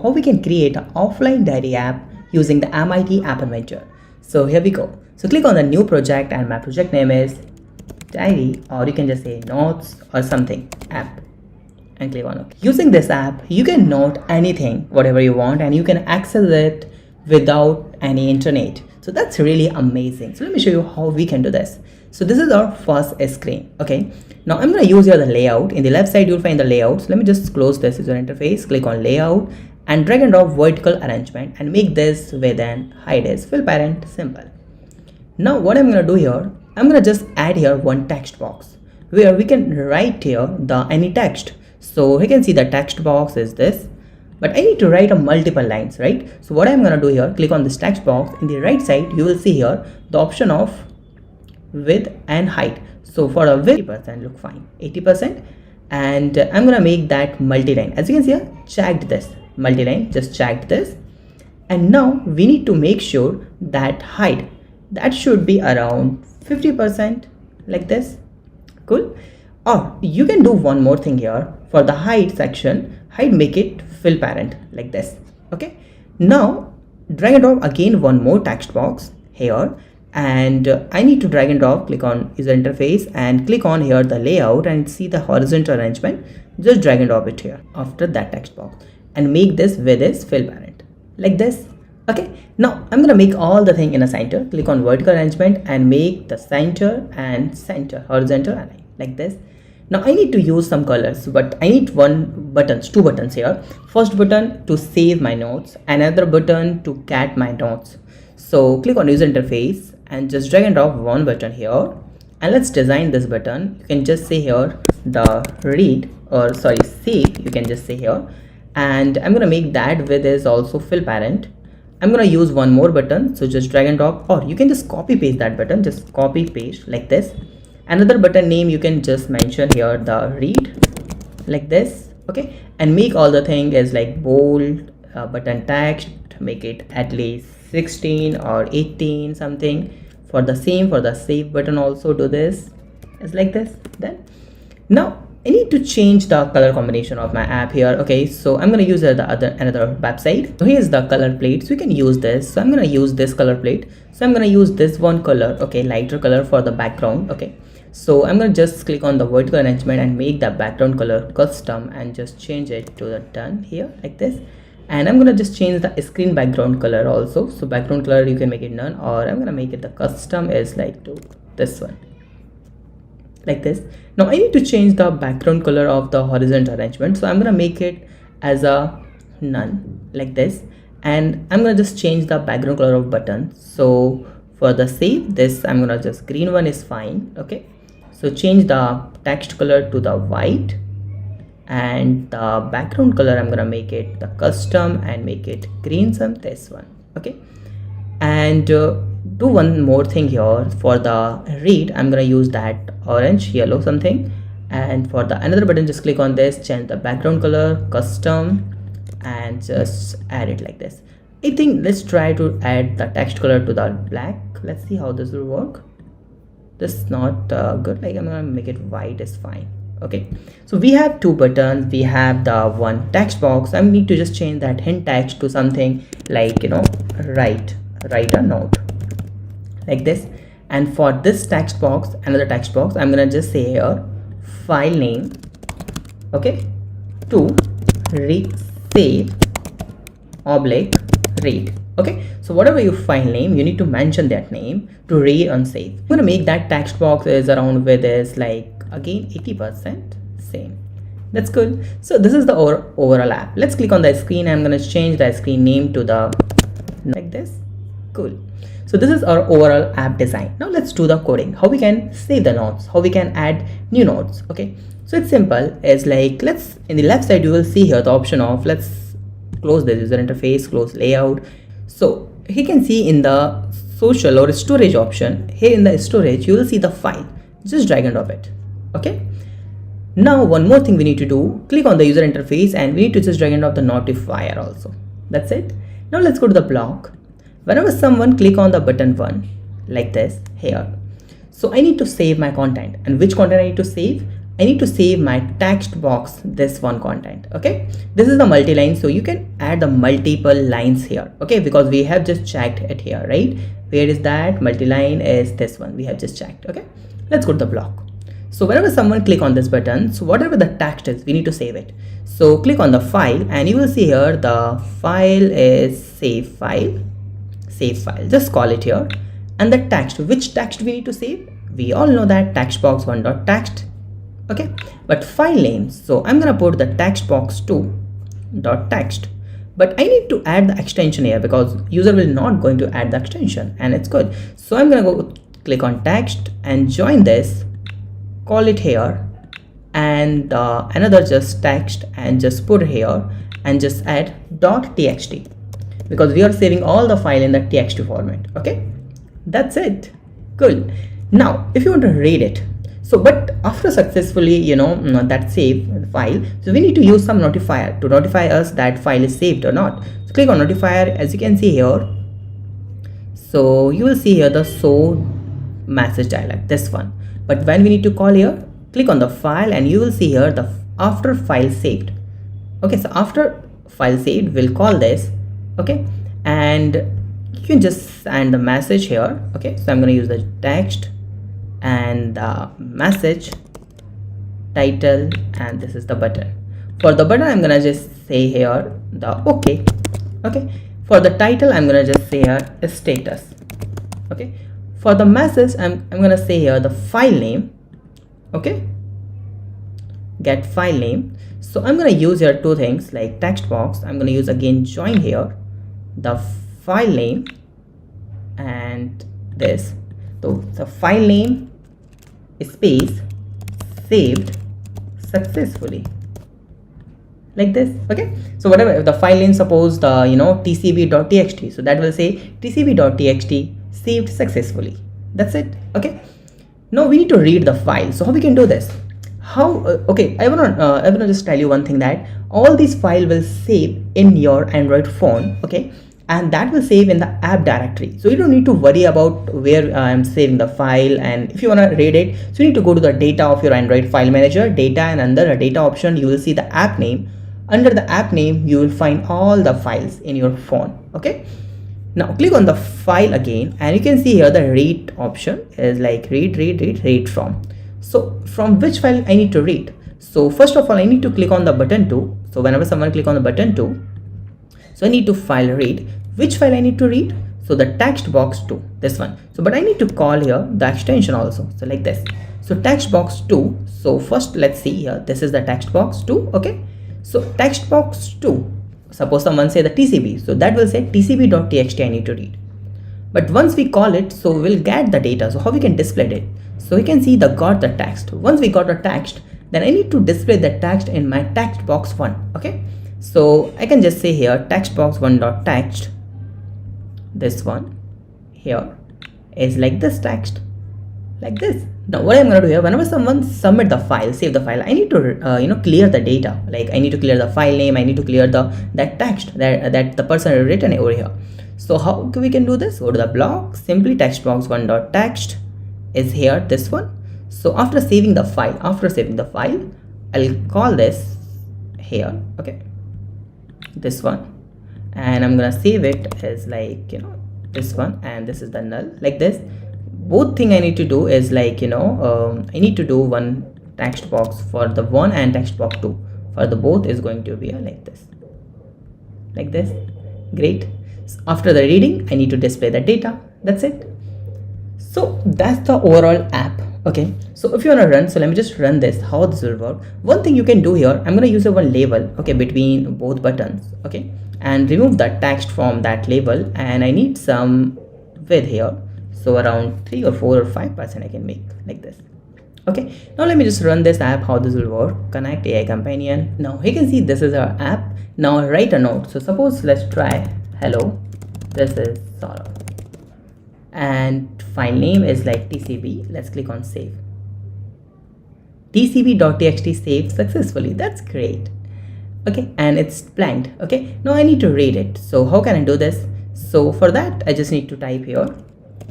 How we can create an offline diary app using the MIT App Inventor. So here we go. So click on the new project and my project name is diary, or you can just say notes or something app and click on OK. Using this app, you can note anything, whatever you want, and you can access it without any internet. So that's really amazing. So let me show you how we can do this. So this is our first screen. Okay. Now I'm going to use here the layout. In the left side, you'll find the layouts. Let me just close this user interface, click on layout and drag and drop vertical arrangement and make this width and height is fill parent simple. Now what I'm going to do here, I'm going to just add here one text box where we can write here the any text. So you can see the text box is this, but I need to write a multiple lines, right? So what I'm going to do here, click on this text box. In the right side, you will see here the option of width and height. So for a width, 80% look fine, 80%, and I'm going to make that multi-line. As you can see here, checked this multi-line, just checked this. And now we need to make sure that height, that should be around 50% like this. Cool. Or you can do one more thing here. For the height section, height make it fill parent like this. Okay. Now drag and drop again one more text box here, and I need to drag and drop, click on user interface and click on here the layout and see the horizontal arrangement. Just drag and drop it here after that text box and make this width is fill parent like this. Okay, now I'm gonna make all the thing in a center. Click on vertical arrangement and make the center and center horizontal align like this. Now I need to use some colors, but I need two buttons here. First button to save my notes, another button to get my notes. So click on user interface and just drag and drop one button here, and let's design this button. You can just say here the read, or sorry, save, you can just say here, and I'm gonna make that width is also fill parent. I'm gonna use one more button, so just drag and drop, or you can just copy paste that button, just copy paste like this. Another button name you can just mention here the read like this. Okay, and make all the thing is like bold, button text, make it at least 16 or 18 something. For the same, for the save button also do this, it's like this. Then now I need to change the color combination of my app here. Okay, so I'm going to use another website. So here's the color plate, so you can use this. So I'm going to use this color plate. So I'm going to use this one color, okay, lighter color for the background. Okay, so I'm going to just click on the vertical arrangement and make the background color custom and just change it to the done here like this. And I'm going to just change the screen background color also. So background color you can make it none, or I'm going to make it the custom is like to this one like this. Now I need to change the background color of the horizontal arrangement, so I'm going to make it as a none like this, and I'm going to just change the background color of button. So for the save this, I'm going to just green one is fine. Okay, so change the text color to the white, and the background color I'm going to make it the custom and make it green some this one. Okay, and do one more thing here. For the read, I'm going to use that orange yellow something, and for the another button just click on this, change the background color custom and just add it like this. I think let's try to add the text color to the black. Let's see how this will work. This is not good, like I'm gonna make it white is fine. Okay, so we have two buttons, we have the one text box. I need to just change that hint text to something like, you know, write a note like this. And for this text box, another text box, I'm gonna just say here file name, okay, to save oblique read. Okay, so whatever your file name, you need to mention that name to read and save. I'm gonna make that text box is around with is like again 80% same. That's good. So this is the overall app. Let's click on the screen. I'm gonna change the screen name to the like this. Cool. So this is our overall app design. Now let's do the coding. How we can save the notes, how we can add new notes. Okay, so it's simple. It's like, let's, in the left side you will see here the option of, let's close the user interface, close layout. So you can see in the social or storage option here, in the storage you will see the file. Just drag and drop it. Okay, now one more thing we need to do, click on the user interface and we need to just drag and drop the notifier also. That's it. Now let's go to the block. Whenever someone click on the button one like this here, so I need to save my content. And which content I need to save? I need to save my text box, this one content. Okay, this is the multi-line, so you can add the multiple lines here. Okay, because we have just checked it here, right? Where is that multi-line? Is this one we have just checked. Okay, let's go to the block. So whenever someone click on this button, so whatever the text is, we need to save it. So click on the file and you will see here the file is save file. Just call it here. And the text, which text we need to save? We all know that text box 1.text. Okay, but file name, so I'm gonna put the text box 2.text, but I need to add the extension here because user will not going to add the extension, and it's good. So I'm gonna go click on text and join this, call it here, and another just text, and just put here and just add .txt because we are saving all the file in the txt format. Okay, that's it. Cool. Now if you want to read it, so but after successfully that save file, so we need to use some notifier to notify us that file is saved or not. So click on notifier, as you can see here. So you will see here the show message dialog, this one. But when we need to call here, click on the file and you will see here the after file saved. Okay, so after file saved, we'll call this. Okay, and you can just send the message here. Okay, so I'm going to use the text and the message title, and this is the button. For the button, I'm gonna just say here the okay. For the title, I'm gonna just say here status. Okay, for the message, I'm gonna say here the file name. Okay, get file name. So I'm gonna use here two things like text box. I'm gonna use again join here the file name and this. So the file name space saved successfully, like this. Okay, so whatever if the file name, suppose the tcb.txt, so that will say tcb.txt saved successfully. That's it. Okay, now we need to read the file. So how we can do this? How okay, I wanna just tell you one thing, that all these file will save in your Android phone. Okay, and that will save in the app directory, so you don't need to worry about where I'm saving the file. And if you want to read it, so you need to go to the data of your Android file manager, data, and under the data option you will see the app name. Under the app name you will find all the files in your phone. Okay, now click on the file again and you can see here the read option is like read from. So from which file I need to read? So first of all I need to click on the button 2. So whenever someone click on the button 2, so I need to file read. Which file I need to read? So the text box 2, this one. So but I need to call here the extension also, so like this. So text box 2. So first let's see here, this is the text box 2. Okay, so text box 2, suppose someone say the tcb, so that will say tcb.txt I need to read. But once we call it, so we'll get the data. So how we can display it? So we can see the got the text. Once we got the text, then I need to display the text in my text box 1. Okay, so I can just say here text box 1.text, this one here is like this text, like this. Now what I'm going to do here, whenever someone submit the file, save the file, I need to clear the data. Like I need to clear the file name, I need to clear that text that the person has written over here. So how we can do this? Go to the block, simply text box 1.text is here, this one. So after saving the file, I'll call this here. Okay, this one, and I'm gonna save it as like this one, and this is the null, like this. Both thing I need to do is like I need to do one text box for the 1 and text box 2 for the both is going to be like this, like this. Great. So after the reading I need to display the data. That's it. So that's the overall app. Okay, so if you want to run, so let me just run this, how this will work. One thing you can do here, I'm going to use a one label, okay, between both buttons. Okay, and remove the text from that label, and I need some width here, so around 3 or 4 or 5% I can make like this. Okay, now let me just run this app, how this will work. Connect AI companion. Now you can see this is our app. Now write a note. So suppose let's try hello, this is Saurabh, and file name is like tcb. Let's click on save. tcb.txt saved successfully. That's great. Okay, and it's blank. Okay, now I need to read it. So how can I do this? So for that I just need to type here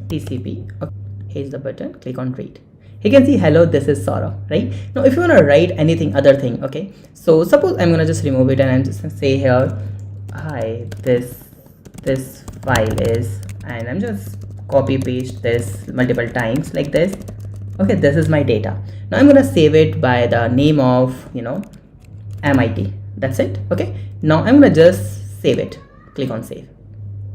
tcb. Okay, here's the button, click on read. You can see hello, this is Saurabh, right? Now if you want to write anything other thing, okay, so suppose I'm gonna just remove it and I'm just gonna say here, hi, this file is, and I'm just copy paste this multiple times like this. Okay, this is my data. Now I'm gonna save it by the name of, you know, MIT. That's it. Okay, now I'm gonna just save it. Click on save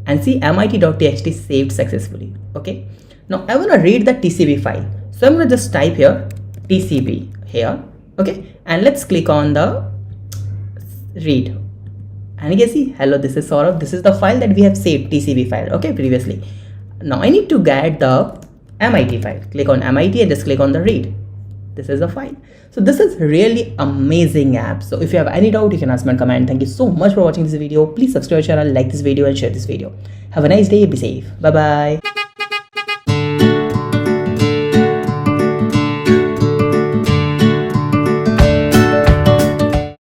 and see mit.txt saved successfully. Okay, now I want to read the TCP file, so I'm going to just type here TCP here. Okay, and let's click on the read, and you can see hello, this is Saurabh, this is the file that we have saved, TCP file, okay, previously. Now I need to get the MIT file. Click on MIT and just click on the read. This is the file. So this is really amazing app. So if you have any doubt, you can ask me in comment. Thank you so much for watching this video. Please subscribe to our channel, like this video and share this video. Have a nice day. Be safe. Bye bye.